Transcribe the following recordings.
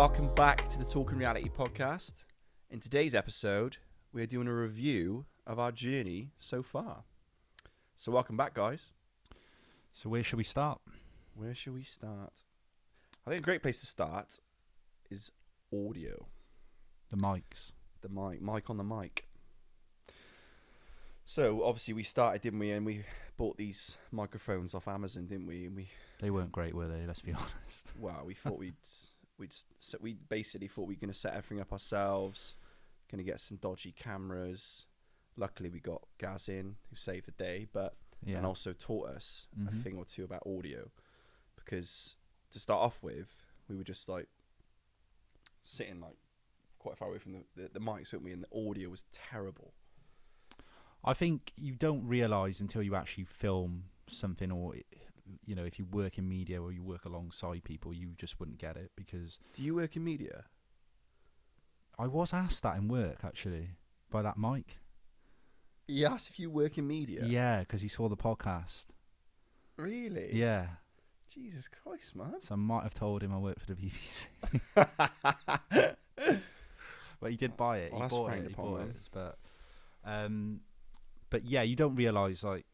Welcome back to the Talking Reality podcast. In today's episode, we're doing a review of our journey so far. So welcome back, guys. So where should we start? Where should we start? I think a great place to start is audio. The mics. The mic on the mic. So obviously we started, didn't we? And we bought these microphones off Amazon, didn't we? And they weren't great, were they? Let's be honest. Well, we thought we basically thought we were going to set everything up ourselves, going to get some dodgy cameras. Luckily, we got Gaz in, who saved the day, and also taught us a thing or two about audio. Because to start off with, we were just like sitting like quite far away from the mics, weren't we? And the audio was terrible. I think you don't realise until you actually film something, or you know, if you work in media or you work alongside people, you just wouldn't get it. Because do you work in media? I was asked that in work actually by that Mike. He asked if you work in media. Yeah, because he saw the podcast. Really? Yeah. Jesus Christ, man. So I might have told him I worked for the BBC. But he did buy it. Well, he bought it. He bought it. But yeah, you don't realise, like,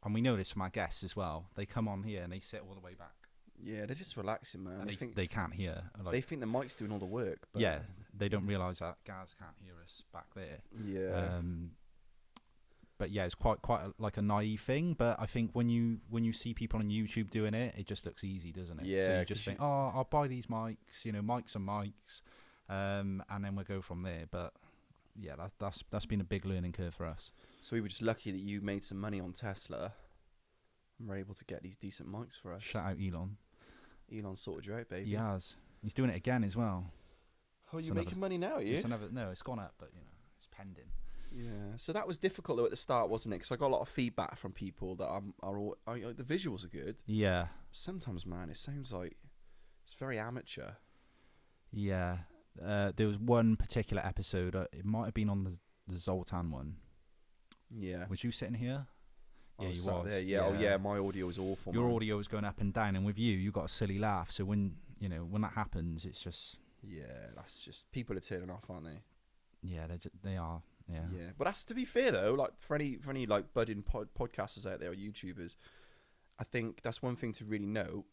and we know this from our guests as well. They come on here and they sit all the way back. Yeah, they're just relaxing, man. And they can't hear. Like, they think the mic's doing all the work. But yeah, they don't realise that Gaz can't hear us back there. Yeah. But yeah, it's quite like a naive thing. But I think when you see people on YouTube doing it, it just looks easy, doesn't it? Yeah. So you just think, oh, I'll buy these mics. You know, mics are mics, and then we'll go from there. But yeah, that's been a big learning curve for us. So we were just lucky that you made some money on Tesla and were able to get these decent mics for us. Shout out Elon. Elon sorted you out, baby. He has. He's doing it again as well. Oh, you're making money now, are you? No, it's gone up, but you know, it's pending. Yeah. So that was difficult though at the start, wasn't it? Because I got a lot of feedback from people that the visuals are good. Yeah. Sometimes, man, it sounds like it's very amateur. Yeah. There was one particular episode. It might have been on the Zoltan one. Yeah. Was you sitting here? Yeah, you was. There. Yeah. Oh, yeah. My audio was awful. Your audio was going up and down, and with you got a silly laugh. So when that happens, it's just. Yeah, that's just people are turning off, aren't they? Yeah, they are. Yeah. Yeah, but that's to be fair though. Like for any like budding podcasters out there or YouTubers, I think that's one thing to really note.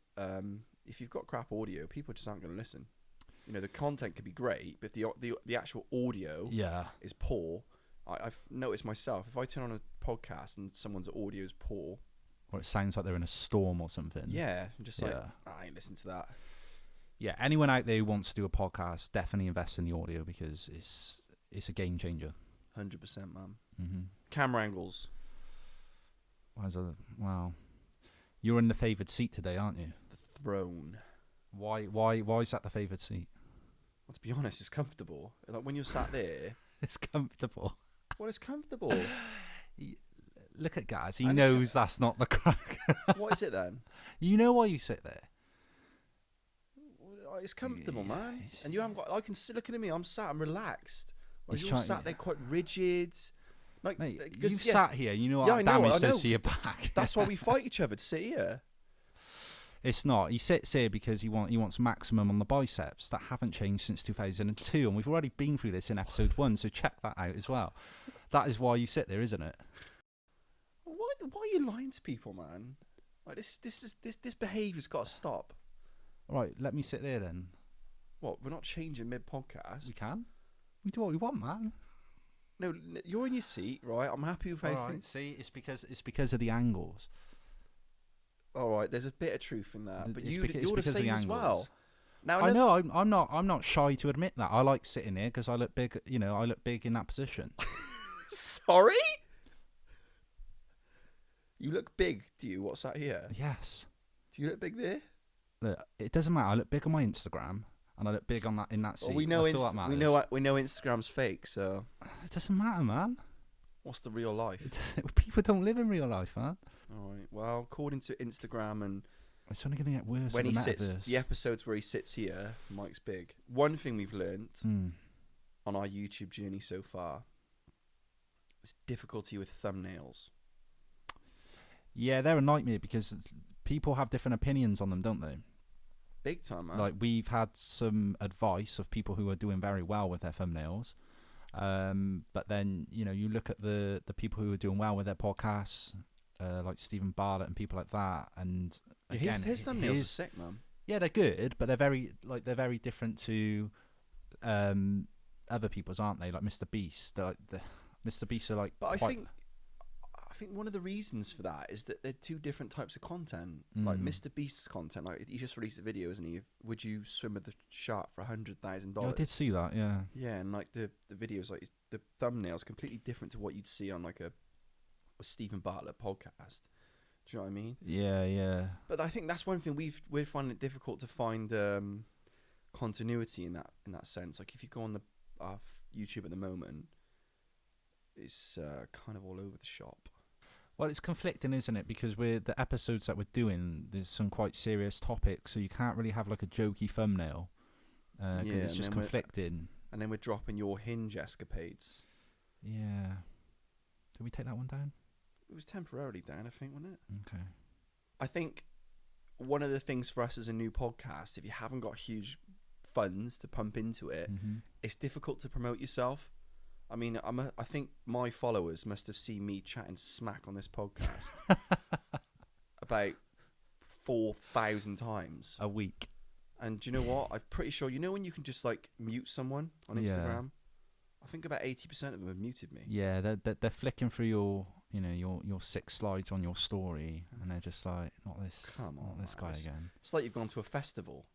If you've got crap audio, people just aren't going to listen. You know, the content could be great, but the actual audio is poor. I've noticed myself, if I turn on a podcast and someone's audio is poor, or it sounds like they're in a storm or something. Yeah, I'm just like, I ain't listen to that. Yeah, anyone out there who wants to do a podcast, definitely invest in the audio because it's a game changer. 100%, man. Mm-hmm. Camera angles. Wow. You're in the favoured seat today, aren't you? The throne. Why is that the favoured seat? Well, to be honest, it's comfortable. Like when you're sat there. It's comfortable. Well, it's comfortable. Look at Gaz. He knows that's not the crack. What is it then? You know why you sit there? Well, it's comfortable, man. And you haven't got. I can sit looking at me. I'm relaxed. Well, you're sat there quite rigid. Like, mate, you've sat here. You know what damage does to your back. That's why we fight each other to sit here. It's not. He sits here because he wants maximum on the biceps that haven't changed since 2002, and we've already been through this in episode 1. So check that out as well. That is why you sit there, isn't it? Why are you lying to people, man? Like this behaviour's got to stop. All right, let me sit there then. What? We're not changing mid-podcast. We can. We do what we want, man. No, you're in your seat, right? I'm happy with everything. Right, see, it's because of the angles. All right, there's a bit of truth in that, but you're the same same as well. Now I know I'm not shy to admit that. I like sitting here because I look big. You know, I look big in that position. Sorry? You look big, do you? What's that here? Yes. Do you look big there? Look, it doesn't matter. I look big on my Instagram, and I look big on in that seat. Well, we know Instagram's fake, so it doesn't matter, man. What's the real life? People don't live in real life, man. All right. Well, according to Instagram and it's only going to get worse when he sits. The episodes where he sits here, Mike's big. One thing we've learnt on our YouTube journey so far is difficulty with thumbnails. Yeah, they're a nightmare because people have different opinions on them, don't they? Big time, man. Like, we've had some advice of people who are doing very well with their thumbnails. But then, you look at the people who are doing well with their podcasts, like Stephen Bartlett and people like that. And again, his thumbnails are sick, man. Yeah, they're good, but they're very different to other people's, aren't they? Like Mr. Beast. Mr. Beast are like. But I think one of the reasons for that is that they're two different types of content. Like Mr. Beast's content, like he just released a video, isn't he? Would you swim with the shark for $100,000? Yeah, I did see that. Yeah. Yeah, and like the videos, like the thumbnails, completely different to what you'd see on like a Stephen Bartlett podcast. Do you know what I mean? Yeah, yeah. But I think that's one thing we're finding it difficult to find continuity in that sense. Like if you go on our YouTube at the moment, it's kind of all over the shop. Well, it's conflicting, isn't it? Because the episodes that we're doing, there's some quite serious topics, so you can't really have like a jokey thumbnail. Because it's just conflicting. And then we're dropping your Hinge escapades. Yeah. Did we take that one down? It was temporarily down, I think, wasn't it? Okay. I think one of the things for us as a new podcast, if you haven't got huge funds to pump into it, it's difficult to promote yourself. I mean, I think my followers must have seen me chatting smack on this podcast about 4,000 times a week. And do you know what? I'm pretty sure, when you can just like mute someone on Instagram? I think about 80% of them have muted me. Yeah, they're flicking through your 6 slides on your story, and they're just like, not this guy again. It's like you've gone to a festival.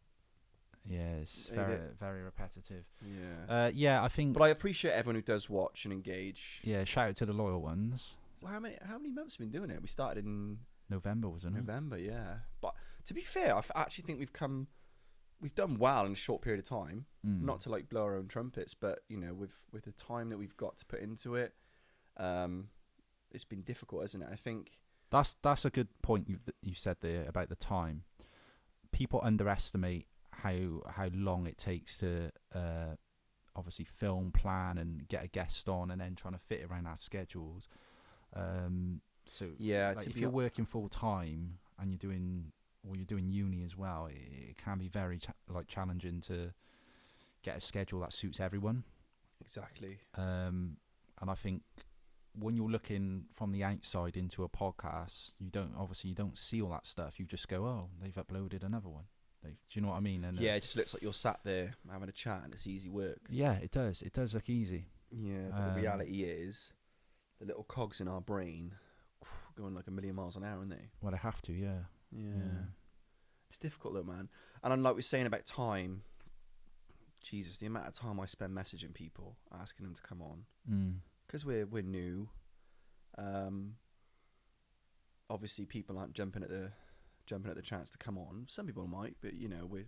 Yeah, it's very, very repetitive. Yeah. Yeah, I think. But I appreciate everyone who does watch and engage. Yeah, shout out to the loyal ones. Well, how many months have we been doing it? We started in November, wasn't it? November, yeah. But to be fair, I actually think we've done well in a short period of time. Not to like blow our own trumpets, but with the time that we've got to put into it, it's been difficult, isn't it? I think that's a good point you said there about the time. People underestimate how long it takes to obviously film, plan, and get a guest on, and then trying to fit it around our schedules. So yeah, like if you're working full time and you're doing uni as well, it can be very challenging to get a schedule that suits everyone. Exactly. And I think when you're looking from the outside into a podcast, you don't see all that stuff. You just go, oh, they've uploaded another one. Do you know what I mean? And yeah, it just looks like you're sat there having a chat and it's easy work. Yeah, it does. It does look easy. Yeah, but the reality is the little cogs in our brain going like 1,000,000 miles an hour, aren't they? Well, they have to, yeah. Yeah. It's difficult though, man. And like we're saying about time, Jesus, the amount of time I spend messaging people, asking them to come on. Because we're new. Obviously people aren't jumping at the chance to come on. Some people might, but we're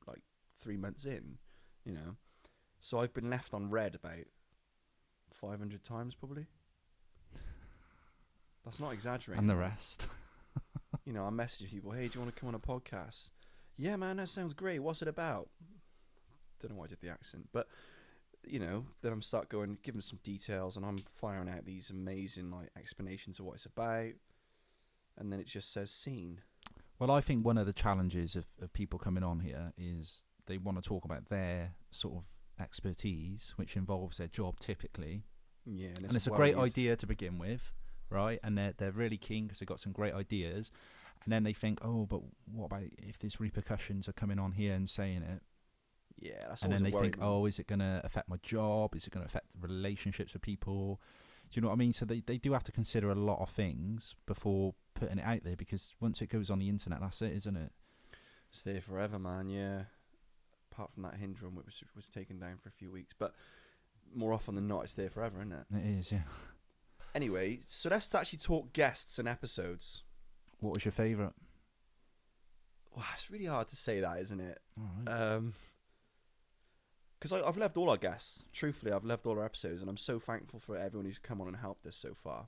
like 3 months in, so I've been left on red about 500 times probably. That's not exaggerating. And the rest. I'm messaging people, hey, do you want to come on a podcast? Yeah, man, that sounds great. What's it about? Don't know why I did the accent, but then I'm giving some details, and I'm firing out these amazing like explanations of what it's about, and then it just says scene. Well, I think one of the challenges of people coming on here is they want to talk about their sort of expertise, which involves their job typically. Yeah, and it's a great idea to begin with, right? And they're really keen because they've got some great ideas, and then they think, oh, but what about if there's repercussions are coming on here and saying it? Yeah, that's and then they think, man. oh, is it going to affect my job? Is it going to affect relationships with people? Do you know what I mean? So they do have to consider a lot of things before putting it out there, because once it goes on the internet, that's it, isn't it? It's there forever, man. Yeah. Apart from that Hinge one, which was taken down for a few weeks, but more often than not, it's there forever, isn't it? It is, yeah. Anyway, so let's actually talk guests and episodes. What was your favourite? Well, it's really hard to say that, isn't it? All right. Because I've loved all our guests. Truthfully, I've loved all our episodes, and I'm so thankful for everyone who's come on and helped us so far.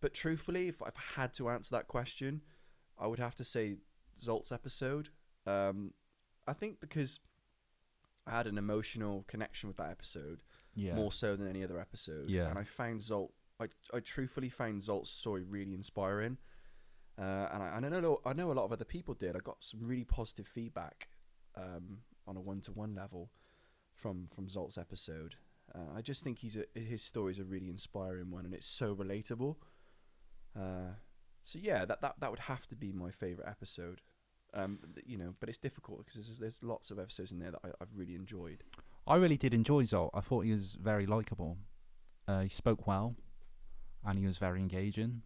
But truthfully, if I've had to answer that question, I would have to say Zolt's episode. I think because I had an emotional connection with that episode, more so than any other episode. Yeah. And I found I truthfully found Zolt's story really inspiring. And I know a lot of other people did. I got some really positive feedback on a one-to-one level from Zolt's episode. I just think his story is a really inspiring one, and it's so relatable. So yeah, that would have to be my favorite episode. But it's difficult because there's lots of episodes in there that I've really enjoyed. I really did enjoy Zolt. I thought he was very likable. He spoke well, and he was very engaging,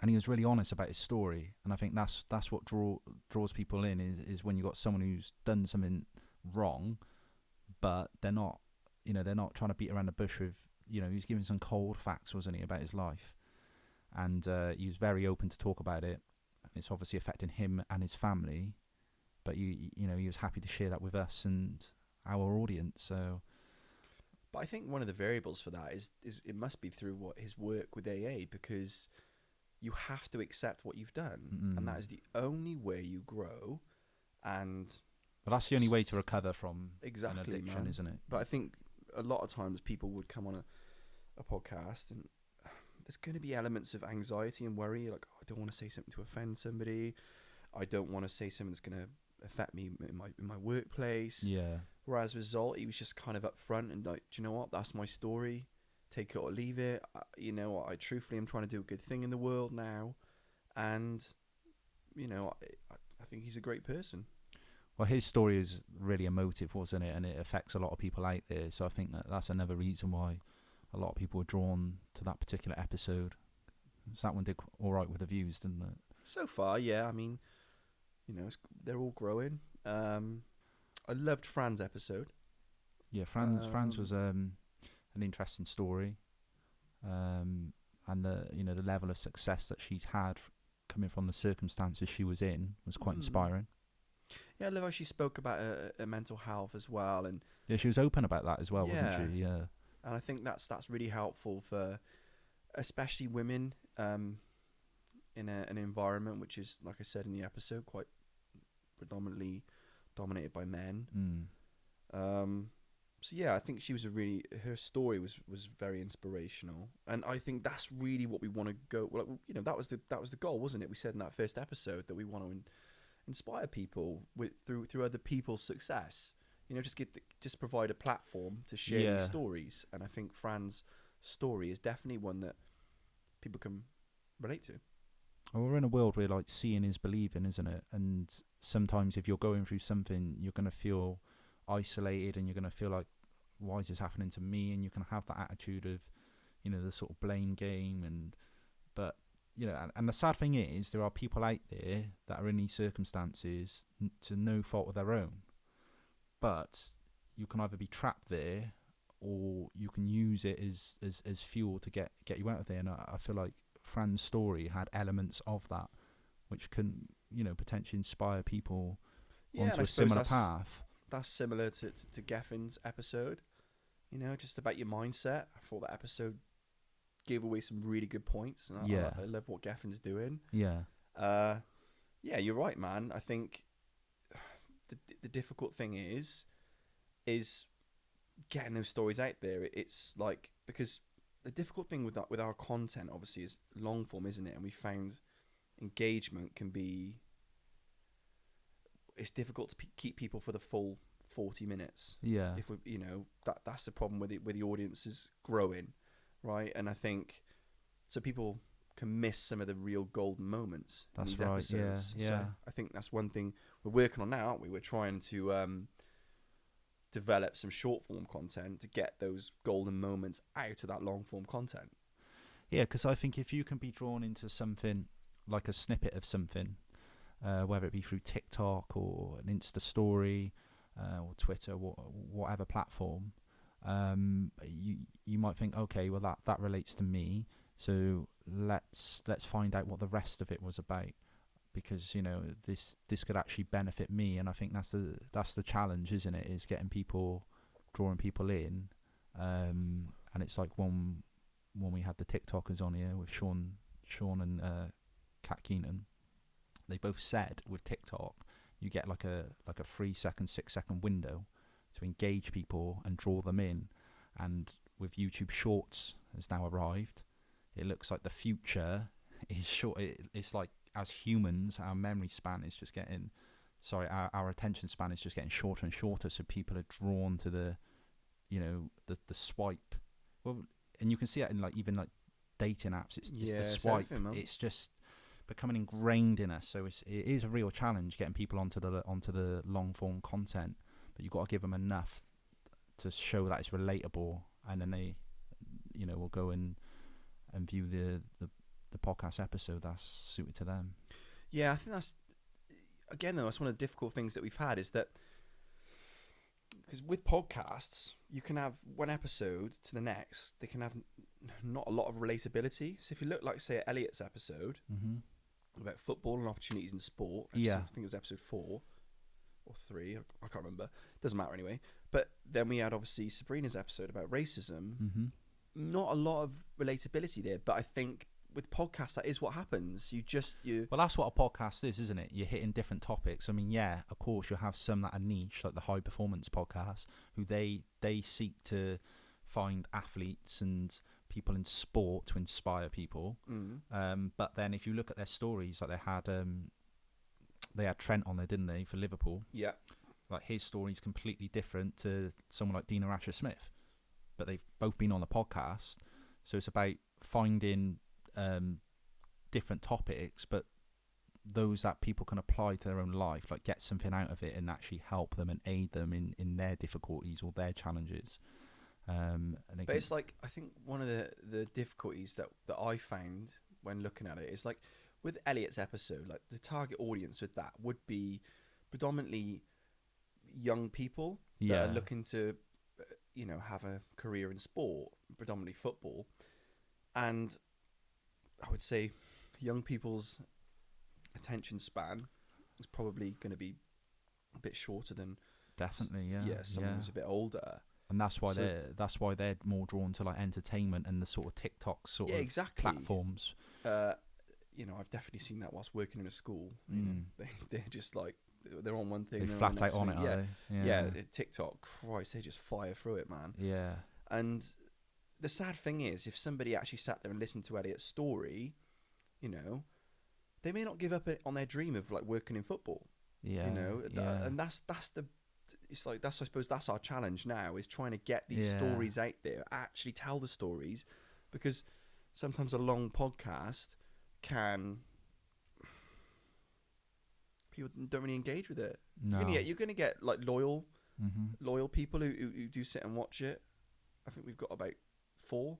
and he was really honest about his story. And I think that's what draws people in is when you got someone who's done something wrong, but they're not trying to beat around the bush with, he was giving some cold facts, wasn't he, about his life, and he was very open to talk about it. It's obviously affecting him and his family, but he was happy to share that with us and our audience. So, but I think one of the variables for that is it must be through his work with AA, because you have to accept what you've done, and that is the only way you grow. And but that's the only way to recover from an addiction, man. Isn't it? But I think a lot of times people would come on a podcast, and there's going to be elements of anxiety and worry, like, oh, I don't want to say something to offend somebody. I don't want to say something that's going to affect me in my workplace. Yeah. Whereas with Zolt, he was just kind of upfront and like, do you know what? That's my story. Take it or leave it. I truthfully am trying to do a good thing in the world now, and I think he's a great person. Well, his story is really emotive, wasn't it? And it affects a lot of people out there. So I think that's another reason why a lot of people were drawn to that particular episode. So that one did all right with the views, didn't it? So far, yeah. I mean, they're all growing. I loved Fran's episode. Yeah, Fran's was an interesting story, and the level of success that she's had coming from the circumstances she was in was quite inspiring. Yeah, I love how she spoke about her mental health as well, and yeah, she was open about that as well, wasn't she? Yeah, and I think that's really helpful for especially women in an environment which is, like I said in the episode, quite predominantly dominated by men. So yeah, I think she was her story was very inspirational, and I think that's really what we want to go. Like, that was the goal, wasn't it? We said in that first episode that we want to inspire people through other people's success. Just provide a platform to share these stories, and I think Fran's story is definitely one that people can relate to. Well, we're in a world where like seeing is believing, isn't it? And sometimes if you're going through something, you're going to feel isolated, and you're going to feel like, why is this happening to me? And you can have that attitude of, the sort of blame game. But the sad thing is, there are people out there that are in these circumstances to no fault of their own. But you can either be trapped there, or you can use it as fuel to get you out of there. And I feel like Fran's story had elements of that, which can potentially inspire people onto a similar path. That's similar to Geffin's episode, just about your mindset. I thought that episode gave away some really good points, and I love what Geffin's doing. Yeah, you're right, man. I think the difficult thing is getting those stories out there. It's like, because the difficult thing with our content obviously is long form, isn't it? And we found engagement can be, it's difficult to keep people for the full 40 minutes. Yeah. If we, that's the problem with the audience is growing, right? And I think so people can miss some of the real golden moments. That's in these right. episodes. Yeah. So I think that's one thing we're working on now, aren't we? We're trying to develop some short form content to get those golden moments out of that long form content. Yeah, because I think if you can be drawn into something like a snippet of something, whether it be through TikTok or an Insta story or Twitter, whatever platform, you might think, okay, well that relates to me, so let's find out what the rest of it was about, because this could actually benefit me. And I think that's the challenge, isn't it? Is getting people, drawing people in, and it's like when we had the TikTokers on here with Sean and Kat Keenan, they both said with TikTok you get like a 3 second, 6 second window to engage people and draw them in. And with YouTube Shorts has now arrived, it looks like the future is short. It's like as humans, our memory span is just getting, our attention span is just getting shorter and shorter. So people are drawn to the swipe. Well, and you can see that in like even like dating apps. It's the swipe. It's just becoming ingrained in us. So it is a real challenge getting people onto the long form content. But you've got to give them enough to show that it's relatable, and then they, will go and view the podcast episode that's suited to them. Yeah, I think that's one of the difficult things that we've had is that because with podcasts you can have one episode to the next, they can have not a lot of relatability. So if you look like say at Elliot's episode about football and opportunities in sport, I think it was episode 4 or 3, I can't remember, doesn't matter anyway. But then we had obviously Sabrina's episode about racism. Not a lot of relatability there, but I think with podcasts that is what happens. Well, that's what a podcast is, isn't it? You're hitting different topics. I mean, yeah, of course you'll have some that are niche, like the high performance podcast, who they seek to find athletes and people in sport to inspire people. But then if you look at their stories, like they had Trent on there, didn't they, for Liverpool? Yeah. Like his story is completely different to someone like Dina Asher-Smith, but they've both been on the podcast. So it's about finding different topics, but those that people can apply to their own life, like get something out of it and actually help them and aid them in their difficulties or their challenges. But it's like, I think one of the difficulties that I found when looking at it is like with Elliot's episode, like the target audience with that would be predominantly young people that are looking to have a career in sport, predominantly football. And I would say young people's attention span is probably going to be a bit shorter than someone who's a bit older. And that's why they're more drawn to like entertainment and the sort of TikTok sort of platforms. I've definitely seen that whilst working in a school. They're just like they're on one thing. They flat out on it, are they? Yeah. TikTok, Christ, they just fire through it, man. Yeah. And the sad thing is, if somebody actually sat there and listened to Elliot's story, they may not give up on their dream of like working in football. Yeah. And that's I suppose that's our challenge now, is trying to get these stories out there, actually tell the stories, because sometimes a long podcast people don't really engage with it. No. You're gonna get like loyal people who do sit and watch it. I think we've got about 4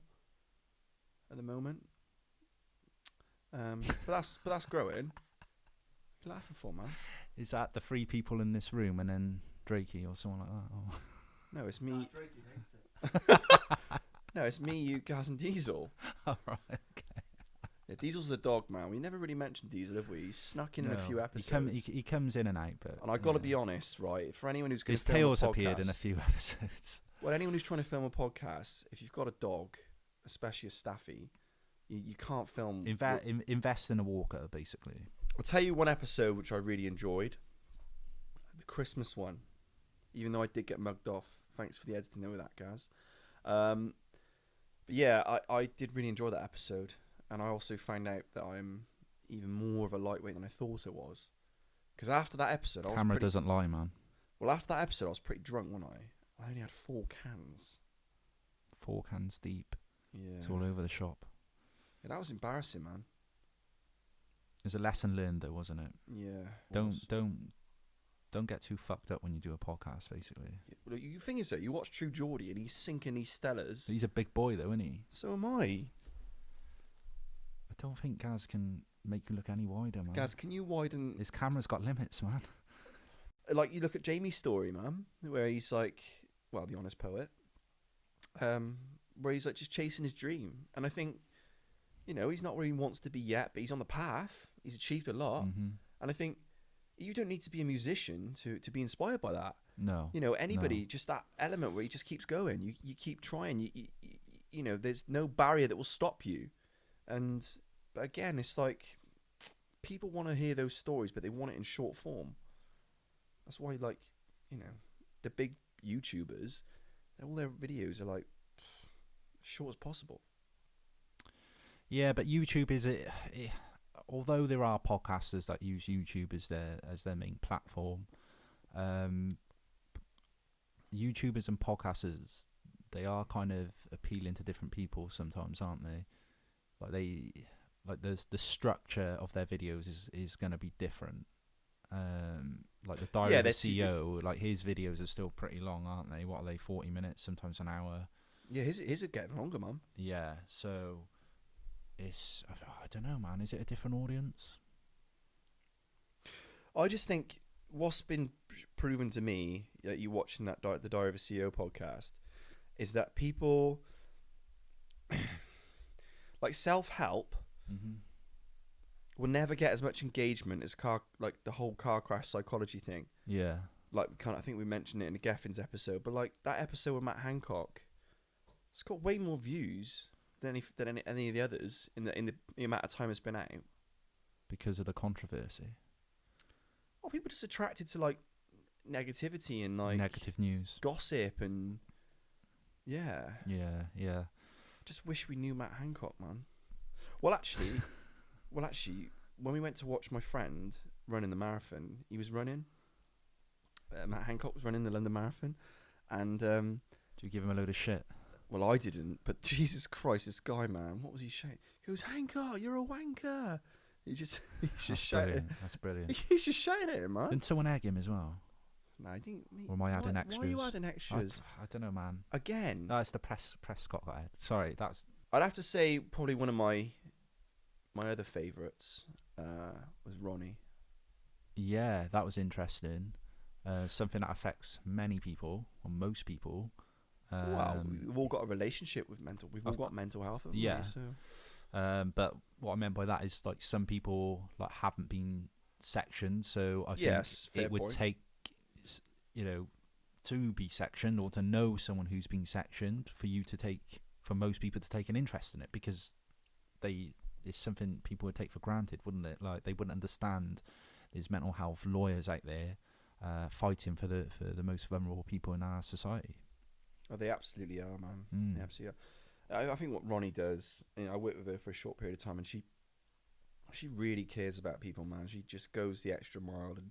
at the moment. But that's growing. You're laughing for, man. Is that the 3 people in this room and then Drakey or someone like that? Or? No, it's me. Drakey thinks it. No, it's me, you, Gaz, and Diesel. All right, okay. Yeah, Diesel's the dog, man. We never really mentioned Diesel, have we? He's snuck in a few episodes. He comes in and out, but... And I've got to be honest, right? For anyone who's going to film a podcast... His tail's appeared in a few episodes. Well, anyone who's trying to film a podcast, if you've got a dog, especially a staffy, you can't film... Invest in a walker, basically. I'll tell you one episode which I really enjoyed. The Christmas one. Even though I did get mugged off. Thanks for the editing over that, Gaz. But yeah, I did really enjoy that episode. And I also found out that I'm even more of a lightweight than I thought I was. Because after that episode... Camera doesn't lie, man. Well, after that episode, I was pretty drunk, wasn't I? I only had 4 cans. 4 cans deep. Yeah. It's all over the shop. Yeah, that was embarrassing, man. There's a lesson learned, though, wasn't it? Yeah. Don't get too fucked up when you do a podcast, basically. Yeah, well, the thing is, though, you watch True Geordie and he's sinking these Stellas. He's a big boy, though, isn't he? So am I. I don't think Gaz can make you look any wider, man. Gaz, can you widen... His camera's got limits, man. Like, you look at Jamie's story, man, where he's like, well, the honest poet, where he's like just chasing his dream. And I think, he's not where he wants to be yet, but he's on the path. He's achieved a lot. Mm-hmm. And I think you don't need to be a musician to be inspired by that. No. Anybody, just that element where he just keeps going. You keep trying. There's no barrier that will stop you. But again, it's like people want to hear those stories, but they want it in short form. That's why, like, the big YouTubers, all their videos are like short as possible. Yeah, but YouTube is although there are podcasters that use YouTube as their main platform, YouTubers and podcasters, they are kind of appealing to different people sometimes, aren't they? Like the structure of their videos is going to be different. Like the Diary of a CEO, like his videos are still pretty long, aren't they? What are they, 40 minutes, sometimes an hour? Yeah, his are getting longer, man. Yeah, so it's, I don't know, man. Is it a different audience? I just think what's been proven to me, that you watching that the Diary of a CEO podcast, is that people like self-help will never get as much engagement as the whole car crash psychology thing. Yeah. Like I think we mentioned it in the Geffins episode, but like that episode with Matt Hancock, it's got way more views than any of the others in the amount of time it's been out. Because of the controversy. Well, people just attracted to like negativity and like negative news, gossip, and yeah. Just wish we knew Matt Hancock, man. Well, actually, when we went to watch my friend running the marathon, he was running. Matt Hancock was running the London Marathon, and do you give him a load of shit? Well, I didn't, but Jesus Christ, this guy, man, what was he shouting? He goes, "Hancock, you're a wanker." He's just shouting. That's brilliant. He's just shouting at him, man. Didn't someone egg him as well? No, I think. Or am I adding extras? Why are you adding extras? I don't know, man. Again? No, it's the Prescott guy. Sorry, that's. I'd have to say probably one of my other favourites was Roni. Yeah, that was interesting. Something that affects many people, or most people. Well, we've all got a relationship with mental. We've all got mental health. Yeah. So. But what I meant by that is like some people like haven't been sectioned, so I think it would take, to be sectioned or to know someone who's been sectioned for most people to take an interest in it, because it's something people would take for granted, wouldn't it? Like they wouldn't understand there's mental health lawyers out there fighting for the most vulnerable people in our society. Oh, they absolutely are, man. They absolutely are. I think what Roni does, I worked with her for a short period of time, and she really cares about people, man. She just goes the extra mile, and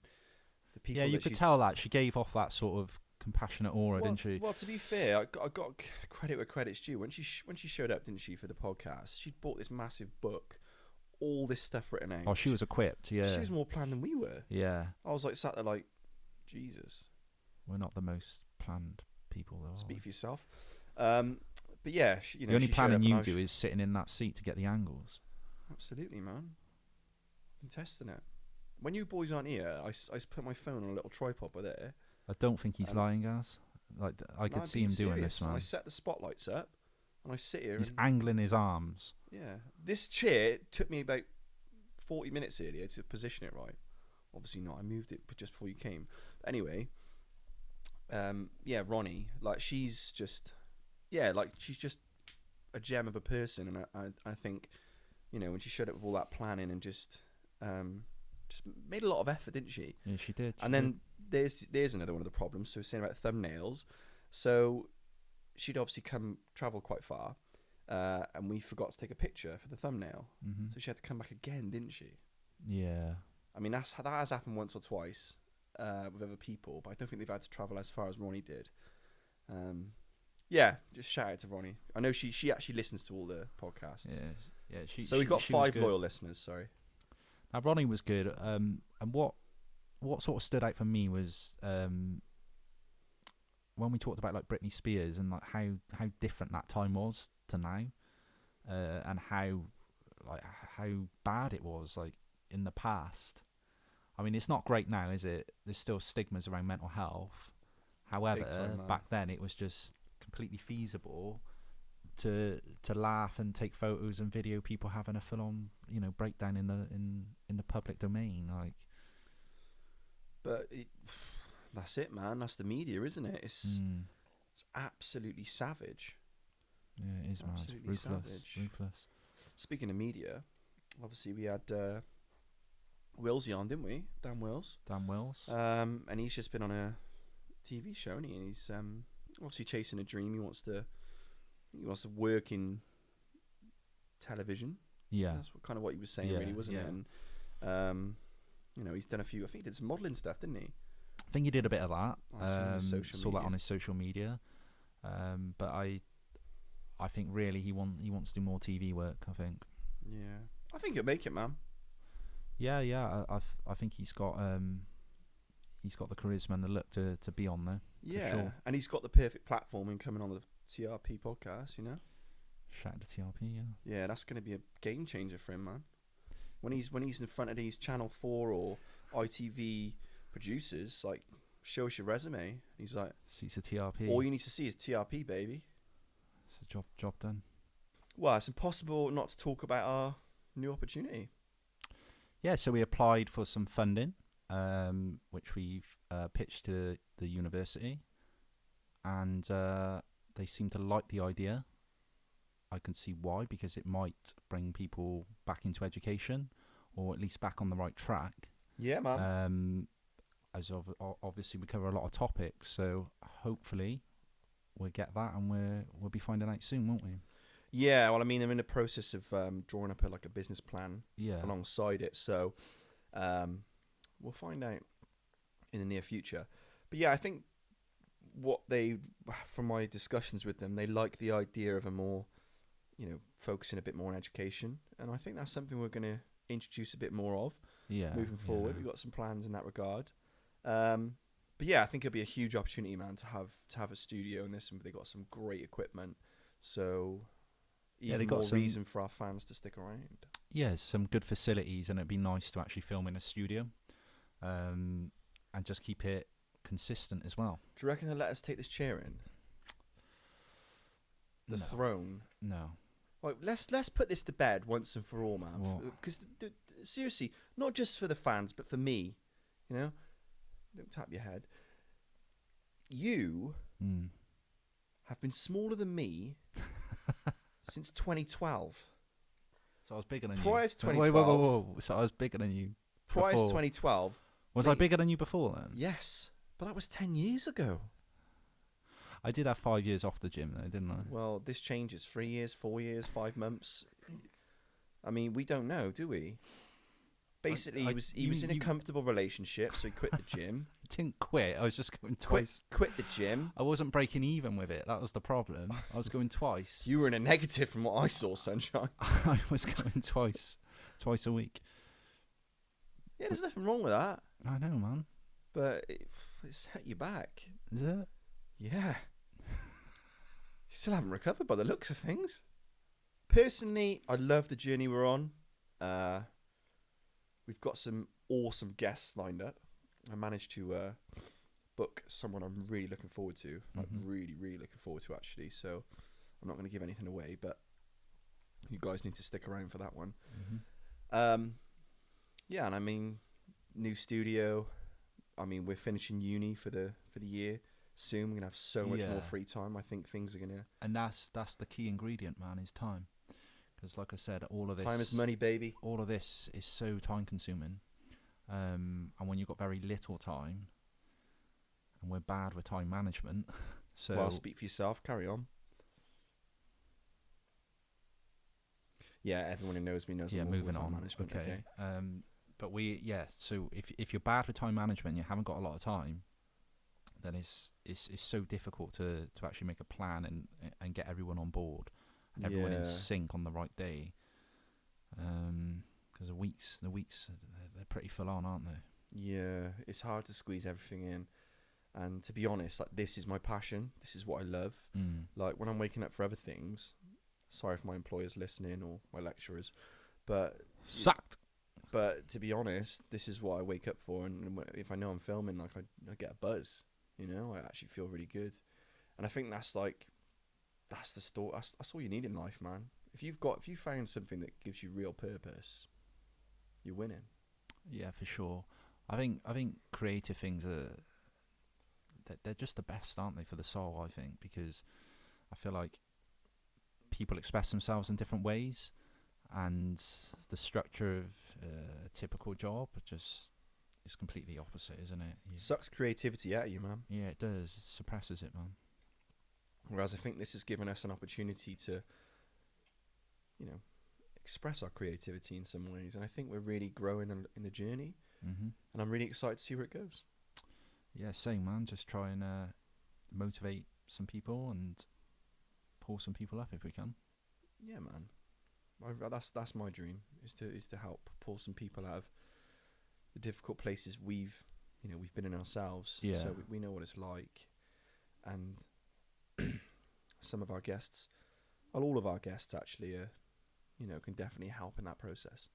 the people. Yeah, you could tell that she gave off that sort of compassionate aura, didn't she? Well, to be fair, I got credit where credit's due. When she showed up, didn't she, for the podcast? She bought this massive book, all this stuff written out. Oh, she was equipped. Yeah, she was more planned than we were. Yeah, I was like sat there like, Jesus. We're not the most planned people, though. Speak for yourself. But yeah, the only planning you do is sitting in that seat to get the angles. Absolutely, man. I'm testing it. When you boys aren't here, I put my phone on a little tripod by there. I don't think he's lying, guys. Like I could see him doing this, man. I set the spotlights up, and I sit here. He's angling his arms. Yeah, this chair took me about 40 minutes earlier to position it right. Obviously not. I moved it just before you came. But anyway, yeah, Roni, like she's just a gem of a person, and I think, when she showed up with all that planning and just made a lot of effort, didn't she? Yeah, she did. Then there's another one of the problems. So saying about thumbnails, so she'd obviously travel quite far, and we forgot to take a picture for the thumbnail, so she had to come back again, didn't she? Yeah. I mean that has happened once or twice with other people, but I don't think they've had to travel as far as Roni did. Yeah, just shout out to Roni. I know she actually listens to all the podcasts. Yeah. So we've got 5 loyal listeners. Sorry. Now Roni was good. And what sort of stood out for me was when we talked about like Britney Spears and like how different that time was to now, and how bad it was like in the past. I mean, it's not great now, is it? There's still stigmas around mental health. However, back then it was just completely feasible to laugh and take photos and video people having a full-on breakdown in the public domain, like. But that's it, man. That's the media, isn't it? It's absolutely savage. Yeah, it is, man. It's ruthless. Speaking of media, obviously we had Willsy on, didn't we? Dan Wills. And he's just been on a TV show, and he's obviously chasing a dream. He wants to work in television. Yeah. That's kind of what he was saying, Yeah, really, wasn't yeah. it? And he's done a few. I think he did some modelling stuff, didn't he? I think he did a bit of that. I see on his social saw that media. on his social media. But I think really he wants to do more TV work. I think. Yeah, I think he'll make it, man. Yeah. I think he's got the charisma and the look to be on there. Yeah, sure. And he's got the perfect platform in coming on the TRP podcast. Shout out to TRP. Yeah. Yeah, that's going to be a game changer for him, man. When he's in front of these Channel 4 or ITV producers, like, show us your resume. He's like, Seats a TRP. all you need to see is TRP, baby. It's a job done. Well, it's impossible not to talk about our new opportunity. Yeah, so we applied for some funding, which we've pitched to the university, and they seem to like the idea. I can see why, because it might bring people back into education, or at least back on the right track. Yeah, man. As obviously we cover a lot of topics, so hopefully we'll get that, and we'll be finding out soon, won't we? Yeah, well, I mean, I'm in the process of drawing up a business plan alongside it, so we'll find out in the near future. But yeah, I think from my discussions with them, they like the idea of a more, focusing a bit more on education, and I think that's something we're going to introduce a bit more of moving forward. Yeah. We've got some plans in that regard. But yeah, I think it'll be a huge opportunity, man, to have a studio in this, and they've got some great equipment, so even more reason for our fans to stick around. Yeah, some good facilities, and it'd be nice to actually film in a studio, and just keep it consistent as well. Do you reckon they'll let us take this chair in? The throne? No. Right, let's put this to bed once and for all, man. Because seriously, not just for the fans, but for me, don't tap your head. You have been smaller than me since 2012. So I was bigger than Prior you. to 2012. Whoa. So I was bigger than you. Prior to before. 2012. Was I bigger than you before then? Yes, but that was 10 years ago. I did have 5 years off the gym though, didn't I? Well, this changes. 3 years, 4 years, 5 months. I mean, we don't know, do we? Basically, he was in a comfortable relationship, so he quit the gym. I didn't quit. I was just going twice. Quit the gym. I wasn't breaking even with it. That was the problem. I was going twice. You were in a negative from what I saw, Sunshine. I was going twice a week. Yeah, there's nothing wrong with that. I know, man. But it set you back. Is it? Yeah. You still haven't recovered by the looks of things. Personally, I love the journey we're on. We've got some awesome guests lined up. I managed to book someone I'm really looking forward to. Like, really, really looking forward to, actually. So I'm not going to give anything away, but you guys need to stick around for that one. Yeah, and I mean, new studio. I mean, we're finishing uni for the year soon. We're gonna have so much more free time. I think things are gonna. And that's the key ingredient, man, is time. Because, like I said, all of this time is money, baby. All of this is so time consuming, and when you've got very little time, and we're bad with time management, so. Well, speak for yourself. Carry on. Yeah, everyone who knows me knows. Yeah, moving on. Management, okay. But so if you're bad with time management, you haven't got a lot of time, then it's so difficult to actually make a plan and get everyone on board and everyone in sync on the right day. Because the weeks they're pretty full on, aren't they? Yeah, it's hard to squeeze everything in. And to be honest, like, this is my passion. This is what I love. Like, when I'm waking up for other things, sorry if my employers listening or my lecturers, but sucked. But to be honest, this is what I wake up for, and if I know I'm filming, like, I get a buzz. I actually feel really good, and I think that's the story. That's all you need in life, man. If you found something that gives you real purpose, you're winning. Yeah, for sure. I think creative things they're just the best, aren't they, for the soul? I think, because I feel like people express themselves in different ways, and the structure of a typical job just is completely opposite, isn't it? Sucks creativity out of you, man. Yeah, it does. It suppresses it, man. Whereas I think this has given us an opportunity to, express our creativity in some ways. And I think we're really growing in the journey. Mm-hmm. And I'm really excited to see where it goes. Yeah, same, man. Just try and motivate some people and pull some people up if we can. Yeah, man. That's my dream, is to help pull some people out of the difficult places we've been in ourselves. Yeah. So we know what it's like. And some of our guests, well, all of our guests actually, can definitely help in that process.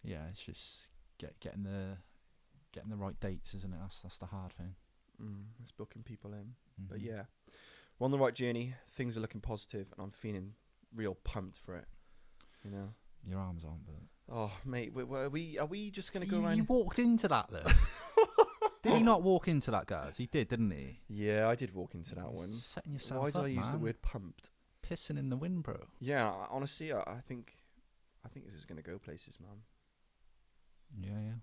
Yeah, it's just getting the right dates, isn't it? That's the hard thing. It's booking people in. Mm-hmm. But yeah, we're on the right journey. Things are looking positive, and I'm feeling real pumped for it. Your arms aren't, but oh, mate, are we just gonna go around? You walked into that though. Did he not walk into that, guys? He did, didn't he? Yeah, I did walk into that one. Setting yourself Why up, did I use the man. word pumped? Pissing in the wind, bro. Yeah, honestly, I think this is gonna go places, man. Yeah.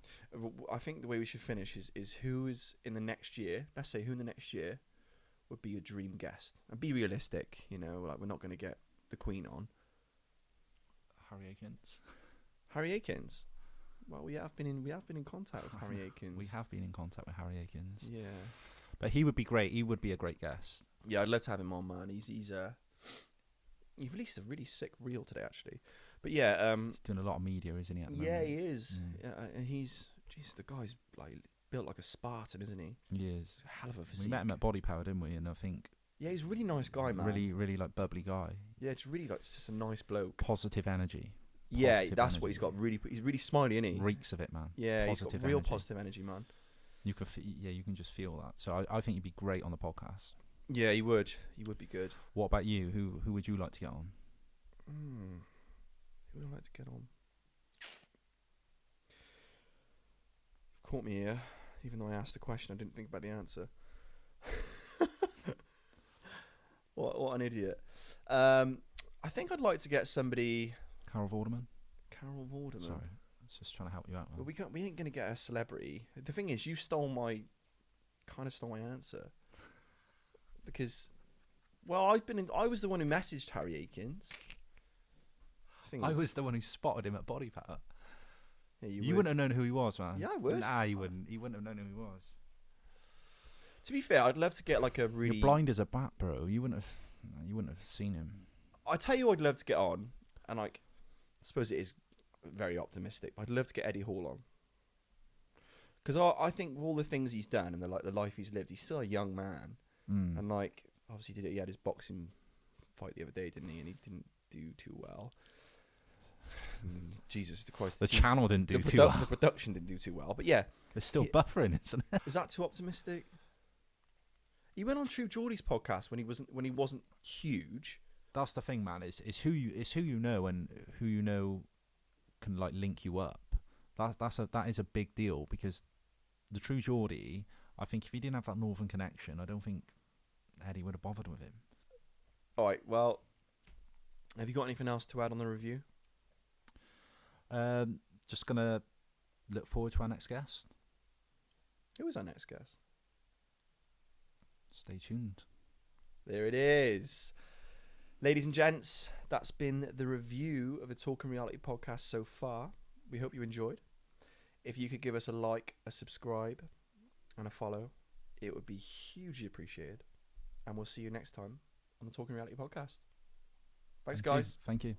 I think the way we should finish is who is in the next year. Let's say who in the next year would be your dream guest, and be realistic. Like we're not going to get the Queen on. Harry Akins. Harry Akins. Well, we have been in contact with Harry Akins. We have been in contact with Harry Akins. Yeah. But he would be great. He would be a great guest. Yeah, I'd love to have him on, man. He released a really sick reel today, actually. But yeah, he's doing a lot of media, isn't he? At the moment? Yeah, he is. And the guy's like built like a Spartan, isn't he? He is. He's a hell of a physique. We met him at Body Power, didn't we? And I think. Yeah, he's a really nice guy, man. Really, really like bubbly guy. Yeah, it's really like just a nice bloke. Positive energy. Yeah, that's what he's got. He's really smiley, isn't he? Reeks of it, man. Yeah, positive he's got real energy. positive energy, man. You can just feel that. So I think he'd be great on the podcast. Yeah, he would. He would be good. What about you? Who would you like to get on? Who would I like to get on? You've caught me here. Even though I asked the question, I didn't think about the answer. What an idiot. I think I'd like to get somebody. Carol Vorderman. Sorry, I was just trying to help you out, man. But we ain't gonna get a celebrity. The thing is, you stole my answer. Because, well, I was the one who messaged Harry Akins. I was the one who spotted him at Body Power. Yeah, you wouldn't have known who he was, man. Yeah, I would. Nah, you wouldn't. You wouldn't have known who he was. To be fair, I'd love to get like a really. You're blind as a bat, bro. You wouldn't have seen him. I tell you, I'd love to get on, and like, I suppose it is very optimistic. But I'd love to get Eddie Hall on, because I think all the things he's done and the life he's lived, he's still a young man, and like obviously he had his boxing fight the other day, didn't he? And he didn't do too well. Jesus Christ! The channel didn't do too well. The production didn't do too well, but yeah, it's still buffering, isn't it? Is that too optimistic? He went on True Geordie's podcast when he wasn't huge. That's the thing, man. It's who you know and who you know can like link you up. That is a big deal, because the True Geordie, I think if he didn't have that Northern connection, I don't think Eddie would have bothered with him. All right. Well, have you got anything else to add on the review? Just gonna look forward to our next guest. Who is our next guest? Stay tuned. There it is. Ladies and gents, that's been the review of the Talking Reality podcast so far. We hope you enjoyed. If you could give us a like, a subscribe, and a follow, it would be hugely appreciated. And we'll see you next time on the Talking Reality podcast. Thanks, guys. Thank you.